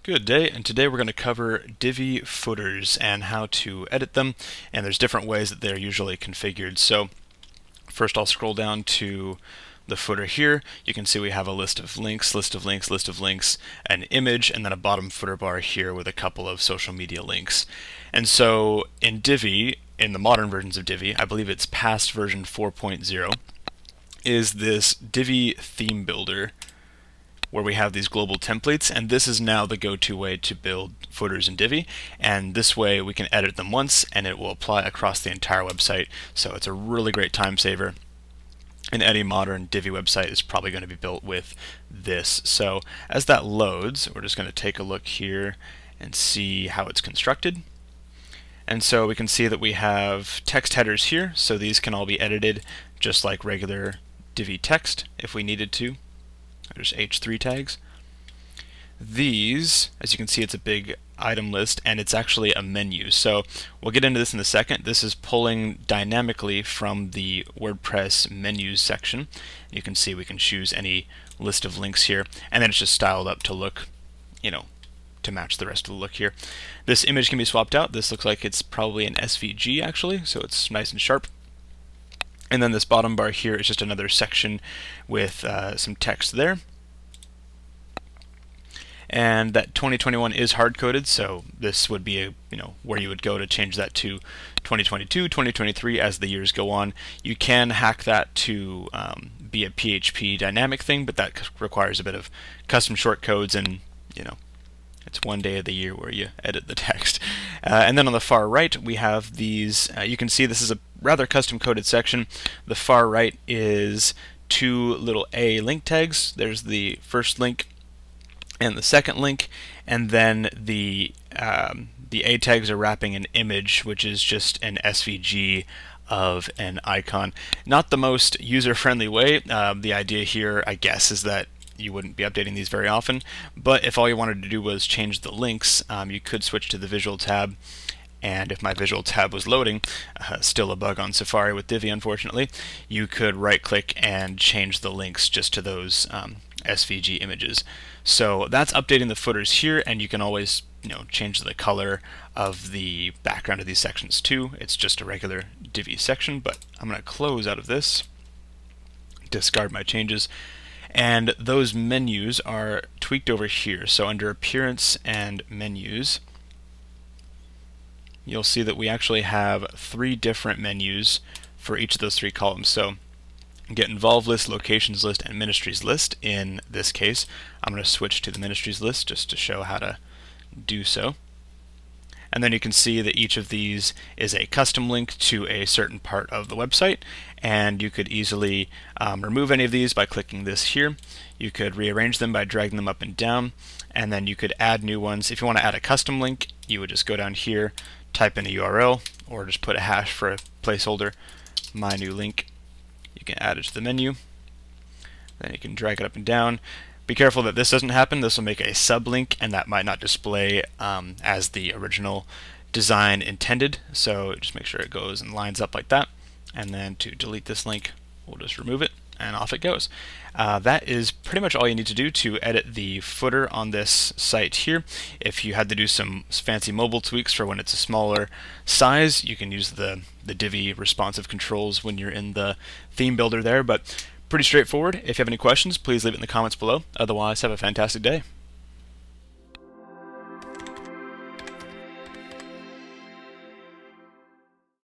Good day, and today we're going to cover Divi footers and how to edit them, and there's different ways that they're usually configured. So first I'll scroll down to the footer here. You can see we have a list of links, an image, and then a bottom footer bar here with a couple of social media links. And so in Divi, in the modern versions of Divi, I believe it's past version 4.0, is this Divi theme builder where we have these global templates, and this is now the go-to way to build footers in Divi, and this way we can edit them once and it will apply across the entire website. So it's a really great time saver, and any modern Divi website is probably going to be built with this. So as that loads, we're just going to take a look here and see how it's constructed. And so we can see that we have text headers here, so these can all be edited just like regular Divi text if we needed to. There's H3 tags. These, as you can see, it's a big item list, and it's actually a menu. So we'll get into this in a second. This is pulling dynamically from the WordPress menus section. You can see we can choose any list of links here, and then it's just styled up to look, to match the rest of the look here. This image can be swapped out. This looks like it's probably an SVG actually, so it's nice and sharp. And then this bottom bar here is just another section with some text there. And that 2021 is hard-coded, so this would be where you would go to change that to 2022, 2023 as the years go on. You can hack that to be a PHP dynamic thing, but that requires a bit of custom shortcodes, and it's one day of the year where you edit the text. And then on the far right, we have these, you can see this is a rather custom coded section. The far right is two little A link tags. There's the first link and the second link, and then the A tags are wrapping an image, which is just an SVG of an icon. Not the most user-friendly way. The idea here, I guess, is that you wouldn't be updating these very often, but if all you wanted to do was change the links, you could switch to the visual tab. And if my visual tab was loading, still a bug on Safari with Divi unfortunately, you could right click and change the links just to those SVG images. So that's updating the footers here, and you can always change the color of the background of these sections too. It's just a regular Divi section, but I'm going to close out of this, discard my changes. And those menus are tweaked over here. So under Appearance and Menus, you'll see that we actually have three different menus for each of those three columns. So Get Involved List, Locations List, and Ministries List. In this case, I'm going to switch to the Ministries List just to show how to do so. And then you can see that each of these is a custom link to a certain part of the website, and you could easily remove any of these by clicking this here. You could rearrange them by dragging them up and down, and then you could add new ones. If you want to add a custom link, you would just go down here, type in a URL, or just put a hash for a placeholder, my new link. You can add it to the menu, then you can drag it up and down. Be careful that this doesn't happen. This will make a sublink, and that might not display as the original design intended. So just make sure it goes and lines up like that. And then to delete this link, we'll just remove it, and off it goes. That is pretty much all you need to do to edit the footer on this site here. If you had to do some fancy mobile tweaks for when it's a smaller size, you can use the Divi responsive controls when you're in the theme builder there. But pretty straightforward. If you have any questions, please leave it in the comments below. Otherwise, have a fantastic day.